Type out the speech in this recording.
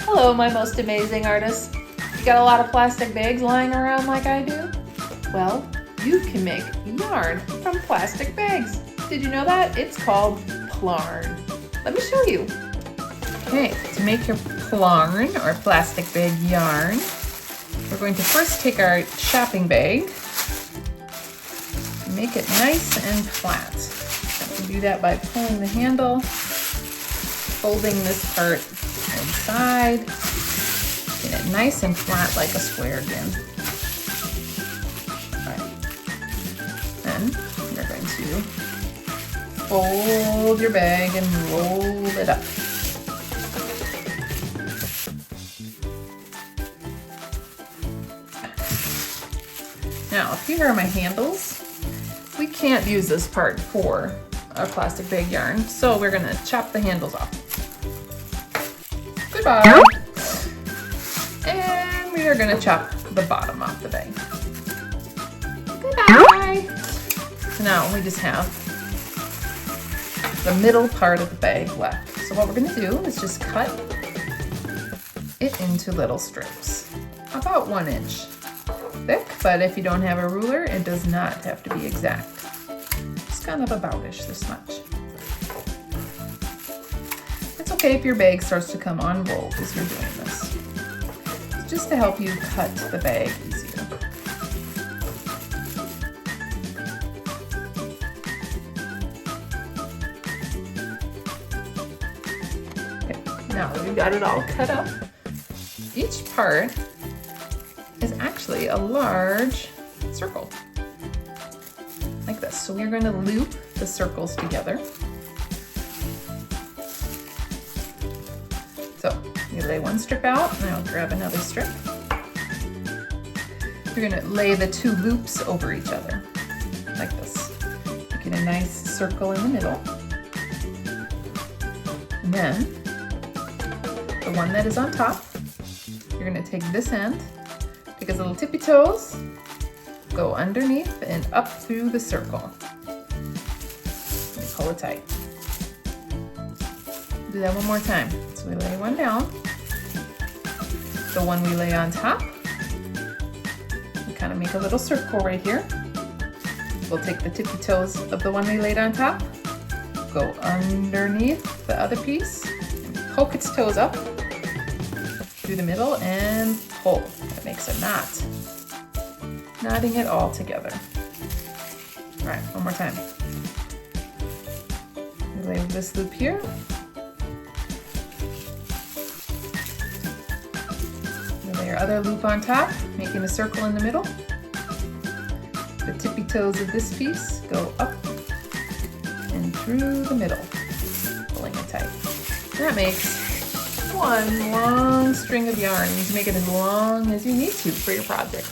Hello, my most amazing artists. You got a lot of plastic bags lying around like I do? Well, you can make yarn from plastic bags. Did you know that? It's called Plarn. Let me show you. Okay, to make your Plarn or plastic bag yarn, we're going to first take our shopping bag and make it nice and flat. You can do that by pulling the handle, folding this part inside, get it nice and flat like a square again. Alright. Then you're going to fold your bag and roll it up. Now, here are my handles. We can't use this part for our plastic bag yarn, so we're gonna chop the handles off. Goodbye. And we are gonna chop the bottom off the bag. Goodbye. So now we just have the middle part of the bag left. So what we're gonna do is just cut it into little strips, about 1 inch thick, but if you don't have a ruler, it does not have to be exact. It's kind of aboutish this much. It's okay if your bag starts to come unrolled as you're doing this. It's just to help you cut the bag easier. Okay, now that we've got it all cut up, each part is actually a large circle, like this. So we're going to loop the circles together. So you lay one strip out, and I'll grab another strip. You're going to lay the two loops over each other, like this. You get a nice circle in the middle. And then the one that is on top, you're going to take this end, take his little tippy toes, go underneath and up through the circle. And pull it tight. Do that one more time. So we lay one down. The one we lay on top, we kind of make a little circle right here. We'll take the tippy toes of the one we laid on top, go underneath the other piece, and poke its toes up through the middle and pull. That makes a knot. Knotting it all together. All right, one more time. We lay this loop here. We lay our other loop on top, making a circle in the middle. The tippy toes of this piece go up and through the middle, pulling it tight. That makes one long string of yarn. You can make it as long as you need to for your project.